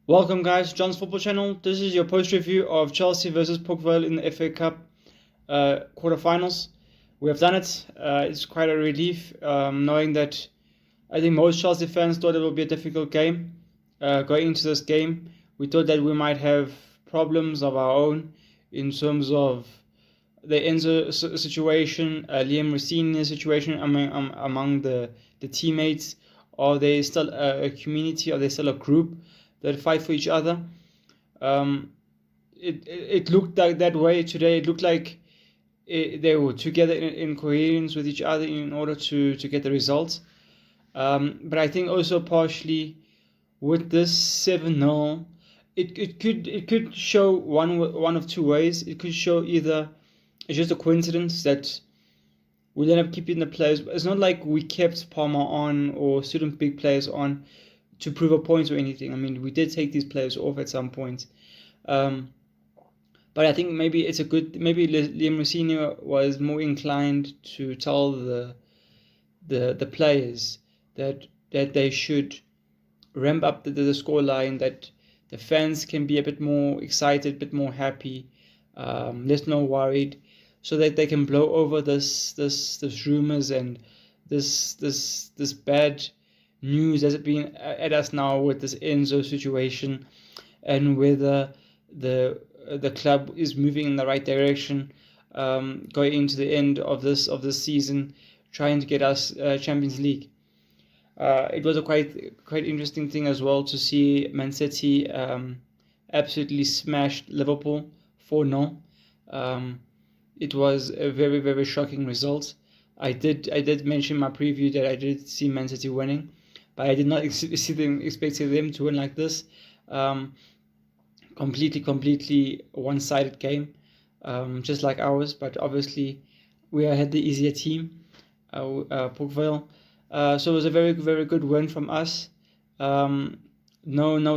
Welcome, guys, to John's Football Channel. This is your post review of Chelsea versus Vale in the FA Cup quarterfinals. We have done it. It's quite a relief knowing that I think most Chelsea fans thought it would be a difficult game. Going into this game, we thought that we might have problems of our own in terms of the Enzo situation, Liam Rossini's situation among the teammates. Are they still a community? Are they still a group that fight for each other? It looked like that way today. It looked like they were together in coherence with each other in order to get the results. But I think also partially with this 7-0, it could show one of two ways. It could show either it's just a coincidence that we'll end up keeping the players. It's not like we kept Palmer on or certain big players on to prove a point or anything. I mean, we did take these players off at some point. But I think maybe it's a good. Maybe Liam Rossini was more inclined to tell the players that they should ramp up the score line, that the fans can be a bit more excited, a bit more happy, less more worried, so that they can blow over this rumors and this bad news that's been at us now with this Enzo situation, and whether the club is moving in the right direction, going into the end of this season, trying to get us Champions League. It was a quite interesting thing as well to see Man City absolutely smashed Liverpool 4-0. It was a very, very shocking result. I did mention in my preview that I did see Man City winning, but I did not expect them to win like this. Completely one-sided game, just like ours. But obviously, we had the easier team, Vale. So it was a very, very good win from us. No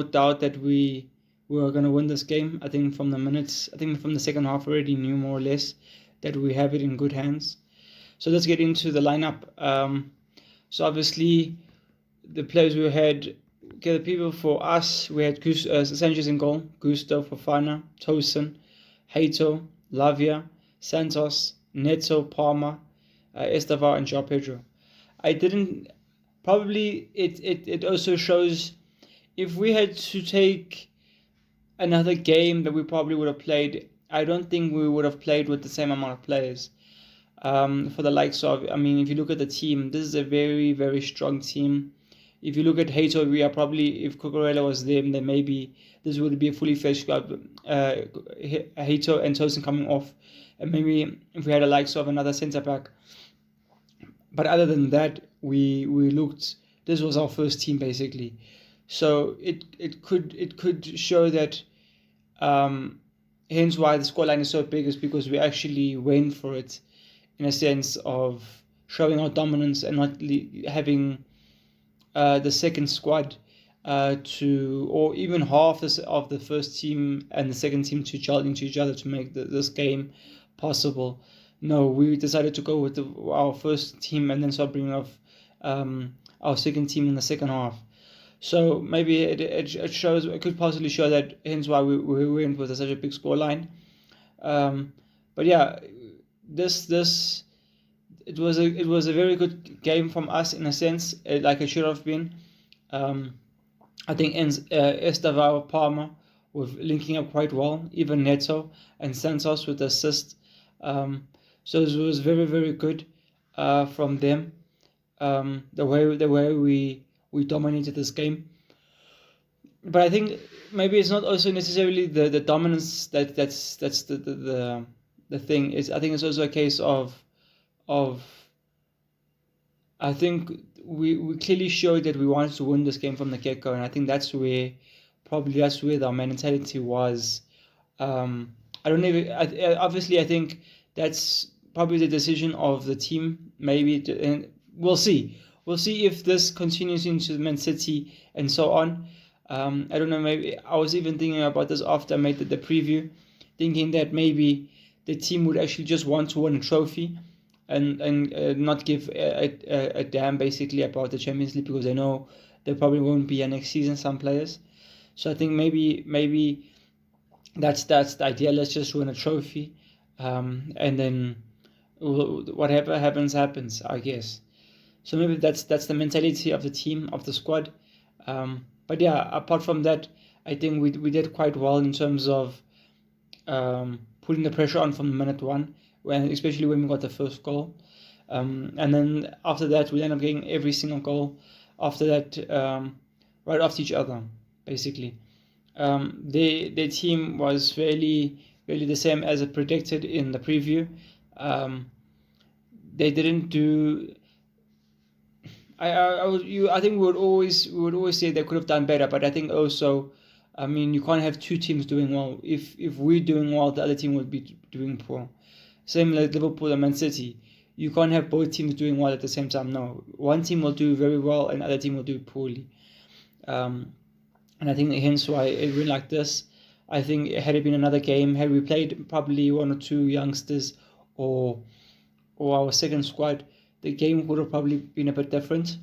doubt that we were going to win this game. I think from the second half, already knew more or less that we have it in good hands. So let's get into the lineup. So obviously, the players we had, the people for us, we had Sanchez in goal, Gusto, Fofana, Tosin, Hato, Lavia, Santos, Neto, Palmer, Estevao, and João Pedro. It also shows if we had to take another game that we probably would have played, I don't think we would have played with the same amount of players. For the likes of, I mean, if you look at the team, this is a very, very strong team. If you look at Hato, we are probably, if Cucurella was there, then maybe this would be a fully fledged squad. Hato and Tosin coming off, and maybe if we had a likes of another centre back. But other than that, we looked. This was our first team basically, so it could show that. Hence why the scoreline is so big is because we actually went for it, in a sense of showing our dominance and not having the second squad or even half of the first team and the second team to gel into each other to make this game possible. No, we decided to go with our first team and then start bringing off our second team in the second half. So maybe it shows, it could possibly show that, hence why we went with such a big scoreline. But yeah, it was a very good game from us in a sense, like it should have been. I think Estevao, Palmer with linking up quite well, even Neto and Santos with the assist. So it was very, very good from them. The way we dominated this game. But I think maybe it's not also necessarily the dominance that's the thing. I think it's also a case of I think we clearly showed that we wanted to win this game from the get-go, and I think that's where our mentality was. I don't even. Obviously, I think that's probably the decision of the team. Maybe, and we'll see. We'll see if this continues into Man City and so on. I don't know. Maybe I was even thinking about this after I made the preview, thinking that maybe the team would actually just want to win a trophy, and not give a damn basically about the Champions League, because they know there probably won't be a next season. Some players. So I think maybe that's the idea. Let's just win a trophy, and then whatever happens, I guess. So maybe that's the mentality of the team, of the squad. But yeah, apart from that, I think we did quite well in terms of putting the pressure on from minute one, especially when we got the first goal. And then after that, we ended up getting every single goal after that, right after each other, basically. Their team was really the same as I predicted in the preview. They didn't do. I think we would always say they could have done better, but I think also, I mean, you can't have two teams doing well. If we're doing well, the other team would be doing poor. Same like Liverpool and Man City. You can't have both teams doing well at the same time. No, one team will do very well and the other team will do poorly. And I think hence why it went like this. I think had it been another game, had we played probably one or two youngsters or our second squad, the game would have probably been a bit different.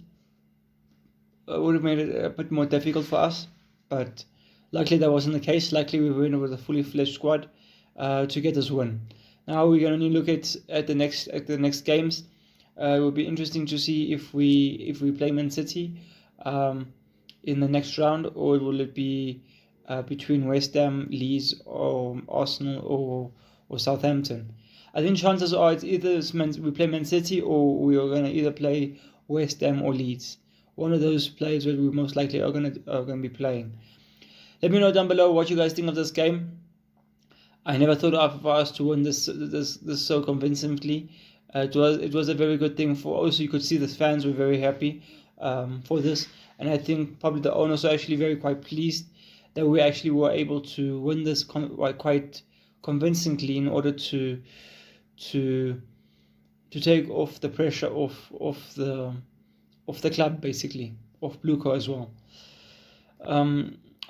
It would have made it a bit more difficult for us. But luckily that wasn't the case. Luckily we went with a fully fledged squad to get this win. Now we're going to look at the next games. It will be interesting to see if we play Man City in the next round, or will it be between West Ham, Leeds, or Arsenal, or Southampton. I think chances are it's either we play Man City or we are going to either play West Ham or Leeds. One of those players that we most likely are going to be playing. Let me know down below what you guys think of this game. I never thought of us to win this so convincingly. It was a very good thing for. Also, you could see the fans were very happy for this, and I think probably the owners are actually quite pleased that we actually were able to win this quite convincingly in order to take off the pressure of the club, basically, of Bluco as well.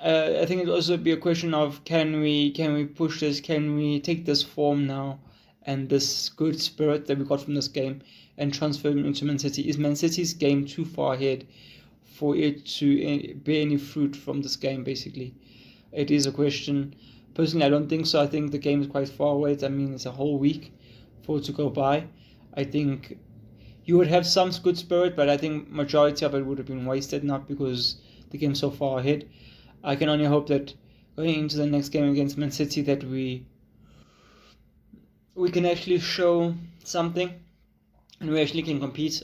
I think it'll also be a question of can we push this, can we take this form now and this good spirit that we got from this game and transfer it into Man City. Is Man City's game too far ahead for it to bear any fruit from this game, basically? It is a question. Personally, I don't think so. I think the game is quite far away. I mean, it's a whole week for it to go by. I think you would have some good spirit, but I think majority of it would have been wasted, not because the game's so far ahead. I can only hope that going into the next game against Man City that we can actually show something and we actually can compete.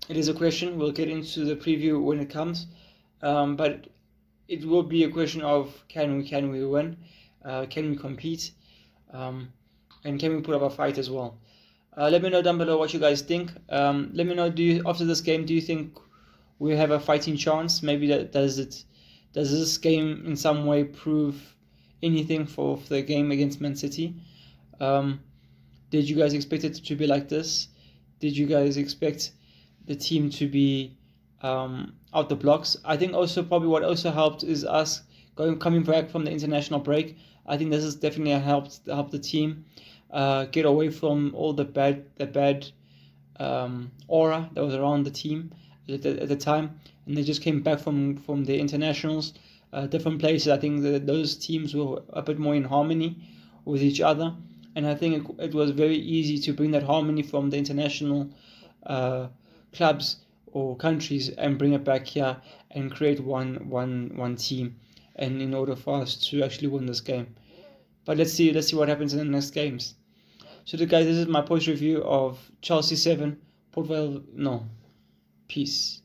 It is a question. We'll get into the preview when it comes, but it will be a question of can we win, can we compete, and can we put up a fight as well. Let me know down below what you guys think. Let me know, after this game, do you think we have a fighting chance? Maybe does this game in some way prove anything for the game against Man City? Did you guys expect it to be like this? Did you guys expect the team to be out the blocks? I think also probably what also helped is us coming back from the international break. I think this has definitely helped the team get away from all the bad aura that was around the team at the time, and they just came back from the internationals, different places. I think that those teams were a bit more in harmony with each other, and I think it was very easy to bring that harmony from the international clubs or countries and bring it back here and create one team, and in order for us to actually win this game. But let's see what happens in the next games. So guys, this is my post review of Chelsea 7, Port Vale no. Peace.